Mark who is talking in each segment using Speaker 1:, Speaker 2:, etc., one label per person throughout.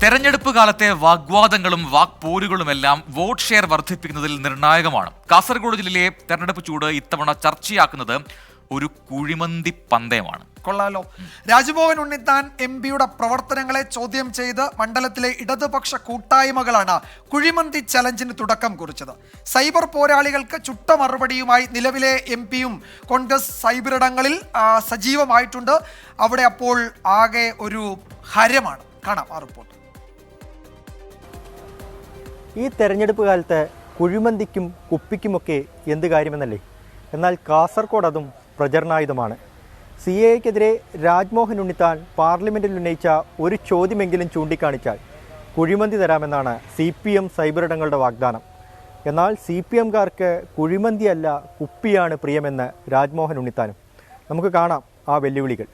Speaker 1: തെരഞ്ഞെടുപ്പ് കാലത്തെ വാഗ്വാദങ്ങളും വാക്പോരുകളുമെല്ലാം vote share വർദ്ധിപ്പിക്കുന്നതിൽ നിർണായകമാണ്. കാസർഗോഡ് ജില്ലയിലെ തെരഞ്ഞെടുപ്പ് ചൂട് ഇത്തവണ ചർച്ചയാക്കുന്നത് ഒരു കുഴിമന്തി പന്തയമാണ്.
Speaker 2: കൊള്ളാലോ. രാജ്മോഹൻ ഉണ്ണിത്താൻ എംപിയുടെ പ്രവർത്തനങ്ങളെ ചോദ്യം ചെയ്ത് മണ്ഡലത്തിലെ ഇടതുപക്ഷ കൂട്ടായ്മകളാണ് കുഴിമന്തി ചലഞ്ചിന് തുടക്കം കുറിച്ചത്. സൈബർ പോരാളികൾക്ക് ചുട്ട മറുപടിയുമായി നിലവിലെ എംപിയും കോൺഗ്രസ് സൈബറിടങ്ങളിൽ സജീവമായിട്ടുണ്ട്. അവിടെ അപ്പോൾ ആകെ ഒരു ഹരമാണ്. കാണാം ആ റിപ്പോർട്ട്.
Speaker 3: ഈ തെരഞ്ഞെടുപ്പ് കാലത്ത് കുഴിമന്തിക്കും കുപ്പിക്കുമൊക്കെ എന്ത് കാര്യമെന്നല്ലേ. എന്നാൽ കാസർഗോഡ് അതും പ്രചരണായുധമാണ്. CAAക്കെതിരെ രാജ്മോഹൻ ഉണ്ണിത്താൻ പാർലമെൻറ്റിൽ ഉന്നയിച്ച ഒരു ചോദ്യമെങ്കിലും ചൂണ്ടിക്കാണിച്ചാൽ കുഴിമന്തി തരാമെന്നാണ് CPM സൈബറിടങ്ങളുടെ വാഗ്ദാനം. എന്നാൽ CPMകാർക്ക് കുഴിമന്തിയല്ല കുപ്പിയാണ് പ്രിയമെന്ന് രാജ്മോഹൻ ഉണ്ണിത്താനും. നമുക്ക് കാണാം ആ വെല്ലുവിളികൾ.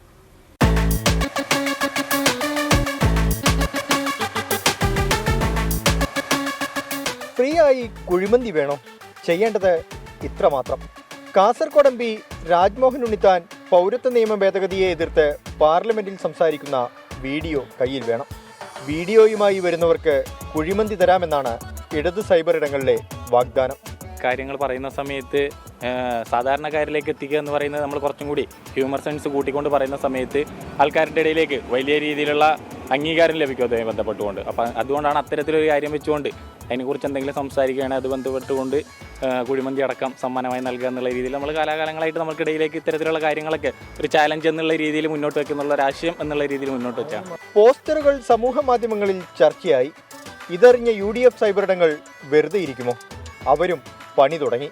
Speaker 3: ഫ്രീയായി കുഴിമന്തി വേണോ? ചെയ്യേണ്ടത് ഇത്ര മാത്രം. കാസർഗോഡ് MP രാജ്മോഹൻ ഉണ്ണിത്താൻ പൗരത്വ നിയമ ഭേദഗതിയെ എതിർത്ത് പാർലമെന്റിൽ സംസാരിക്കുന്ന വീഡിയോ കയ്യിൽ വേണം. വീഡിയോയുമായി വരുന്നവർക്ക് കുഴിമന്തി തരാമെന്നാണ് ഇടത് സൈബർ ഇടങ്ങളിലെ വാഗ്ദാനം.
Speaker 4: കാര്യങ്ങൾ പറയുന്ന സമയത്ത് സാധാരണക്കാരിലേക്ക് എത്തിക്കുക എന്ന് പറയുന്നത് നമ്മൾ കുറച്ചും കൂടി ഹ്യൂമർ സെൻസ് കൂട്ടിക്കൊണ്ട് പറയുന്ന സമയത്ത് ആൾക്കാരുടെ ഇടയിലേക്ക് വലിയ രീതിയിലുള്ള അംഗീകാരം ലഭിക്കും അതുമായി ബന്ധപ്പെട്ടുകൊണ്ട്. അപ്പം അതുകൊണ്ടാണ് അത്തരത്തിലൊരു കാര്യം വെച്ചുകൊണ്ട് അതിനെക്കുറിച്ച് എന്തെങ്കിലും സംസാരിക്കുകയാണെങ്കിൽ അത് ബന്ധപ്പെട്ടുകൊണ്ട് കുഴിമന്തി അടക്കം സമ്മാനമായി നൽകുക എന്നുള്ള രീതിയിൽ നമ്മൾ കാലാകാലങ്ങളായിട്ട് നമുക്കിടയിലേക്ക് ഇത്തരത്തിലുള്ള കാര്യങ്ങളൊക്കെ ഒരു ചാലഞ്ച് എന്നുള്ള രീതിയിൽ മുന്നോട്ട് വയ്ക്കുന്നുള്ള ഒരു ആശയം എന്നുള്ള രീതിയിൽ മുന്നോട്ട് വെച്ചാണ്.
Speaker 3: പോസ്റ്ററുകൾ സമൂഹ മാധ്യമങ്ങളിൽ ചർച്ചയായി. ഇതറിഞ്ഞ UDF സൈബറിടങ്ങൾ വെറുതെ ഇരിക്കുമോ? അവരും പണി തുടങ്ങി.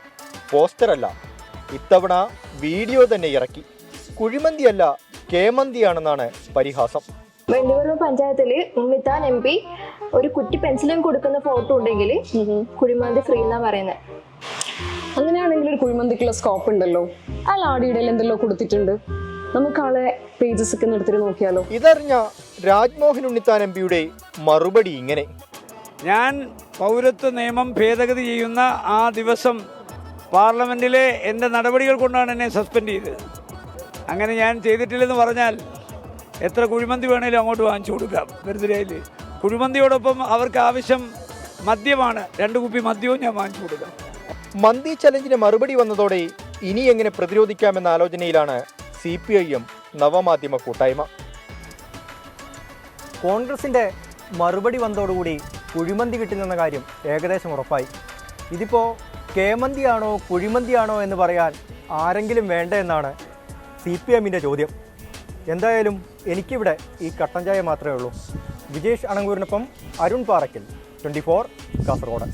Speaker 3: പോസ്റ്ററല്ല, ഇത്തവണ വീഡിയോ തന്നെ ഇറക്കി. കുഴിമന്തിയല്ല കേമന്തിയാണെന്നാണ് പരിഹാസം.
Speaker 5: വെണ്ടിമല പഞ്ചായത്തില് ഉണ്ണിത്താൻ MP ഒരു കുറ്റി പെൻസിലും കൊടുക്കുന്ന ഫോട്ടോ ഉണ്ടെങ്കിൽ കുഴിമന്തി ഫ്രീ എന്നാ പറയുന്നത്.
Speaker 6: അങ്ങനെയാണെങ്കിൽ ഒരു കുഴിമന്തിക്കുള്ള സ്കോപ്പ് ഉണ്ടല്ലോ. ആ ലാഡിയുടെ എന്തെല്ലോ കൊടുത്തിട്ടുണ്ട്. നമുക്ക് ആളെ പേജസ് ഒക്കെ എടുത്തിട്ട് നോക്കിയാലോ.
Speaker 3: ഇതറിഞ്ഞ രാജ്മോഹൻ ഉണ്ണിത്താൻ MPയുടെ മറുപടി ഇങ്ങനെ:
Speaker 7: ഞാൻ പൗരത്വ നിയമം ഭേദഗതി ചെയ്യുന്ന ആ ദിവസം പാർലമെൻറ്റിലെ എൻ്റെ നടപടികൾ കൊണ്ടാണ് എന്നെ സസ്പെൻഡ് ചെയ്തത്. അങ്ങനെ ഞാൻ ചെയ്തിട്ടില്ലെന്ന് പറഞ്ഞാൽ എത്ര കുഴിമന്തി വേണേലും അങ്ങോട്ട് വാങ്ങിച്ചു കൊടുക്കാം വെറുതെ. കുഴിമന്തിയോടൊപ്പം അവർക്ക് ആവശ്യം മദ്യമാണ്. 2 കുപ്പി മദ്യവും ഞാൻ വാങ്ങിച്ചു കൊടുക്കാം.
Speaker 3: മന്തി ചലഞ്ചിന് മറുപടി വന്നതോടെ ഇനി എങ്ങനെ പ്രതിരോധിക്കാമെന്ന ആലോചനയിലാണ് CPIM നവമാധ്യമ കൂട്ടായ്മ. കോൺഗ്രസിൻ്റെ മറുപടി വന്നതോടുകൂടി കുഴിമന്തി കിട്ടുന്നെന്ന കാര്യം ഏകദേശം ഉറപ്പായി. ഇതിപ്പോൾ കേമന്തിയാണോ കുഴിമന്തിയാണോ എന്ന് പറയാൻ ആരെങ്കിലും വേണ്ട എന്നാണ് CPMൻ്റെ ചോദ്യം. എന്തായാലും എനിക്കിവിടെ ഈ കട്ടൻ ചായ മാത്രമേ ഉള്ളൂ. വിജേഷ് അണങ്കൂരിനൊപ്പം അരുൺ പാറയ്ക്കൽ, 24 കാസർഗോഡ്.